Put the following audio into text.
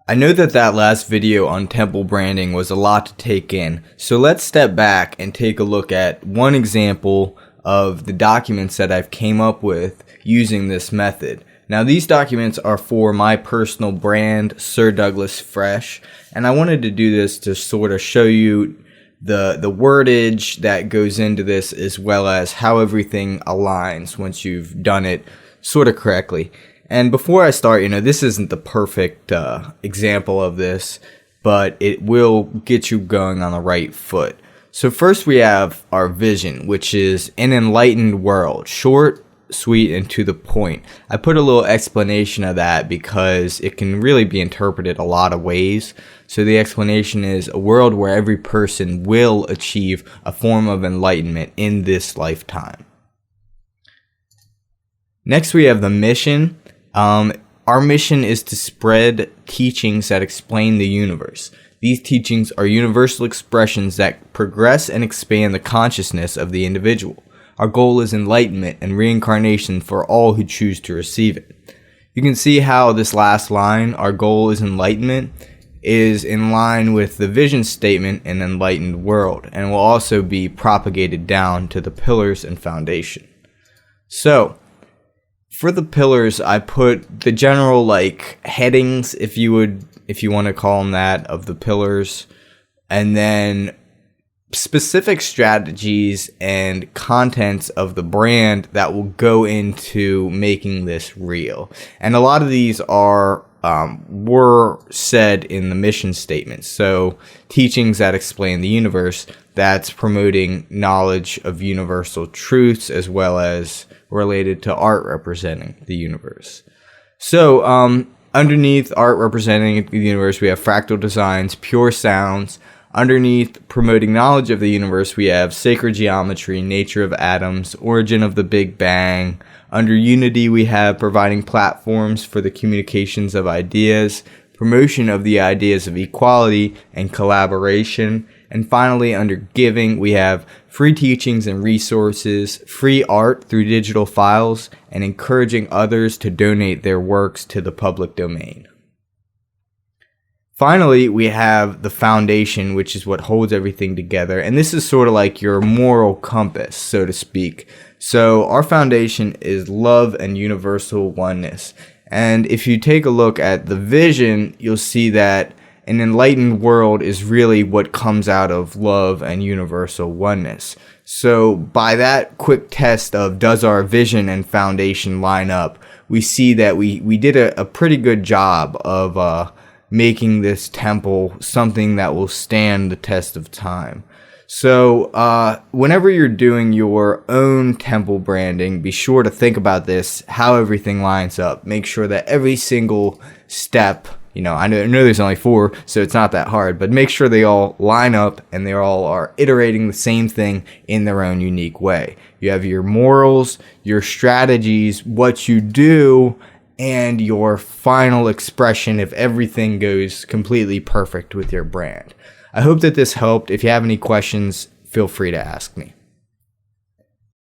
I know that last video on temple branding was a lot to take in, so let's step back and take a look at one example of the documents that I've came up with using this method. Now these documents are for my personal brand, Sir Douglas Fresh, and I wanted to do this to sort of show you the wordage that goes into this, as well as how everything aligns once you've done it sort of correctly. And before I start, this isn't the perfect example of this, but it will get you going on the right foot. So first we have our vision, which is an enlightened world. Short, sweet, and to the point. I put a little explanation of that because it can really be interpreted a lot of ways. So the explanation is a world where every person will achieve a form of enlightenment in this lifetime. Next we have the mission. Our mission is to spread teachings that explain the universe. These teachings are universal expressions that progress and expand the consciousness of the individual. Our goal is enlightenment and reincarnation for all who choose to receive it. You can see how this last line, our goal is enlightenment, is in line with the vision statement, an enlightened world, and will also be propagated down to the pillars and foundation. So, for the pillars, I put the general headings, if you want to call them that, of the pillars, and then specific strategies and contents of the brand that will go into making this real. And a lot of these were said in the mission statement. So teachings that explain the universe, that's promoting knowledge of universal truths as well as related to art representing the universe. So underneath art representing the universe, we have fractal designs, pure sounds. Underneath promoting knowledge of the universe, we have sacred geometry, nature of atoms, origin of the Big Bang. Under unity, we have providing platforms for the communications of ideas, promotion of the ideas of equality and collaboration. And finally, under giving, we have free teachings and resources, free art through digital files, and encouraging others to donate their works to the public domain. Finally, we have the foundation, which is what holds everything together. And this is sort of like your moral compass, so to speak. So our foundation is love and universal oneness. And if you take a look at the vision, you'll see that an enlightened world is really what comes out of love and universal oneness. So by that quick test of does our vision and foundation line up, we see that we did a pretty good job of making this temple something that will stand the test of time. So whenever you're doing your own temple branding, be sure to think about this, how everything lines up. Make sure that every single step, I know there's only 4, so it's not that hard, but make sure they all line up and they all are iterating the same thing in their own unique way. You have your morals, your strategies, what you do, and your final expression if everything goes completely perfect with your brand. I hope that this helped. If you have any questions, feel free to ask me.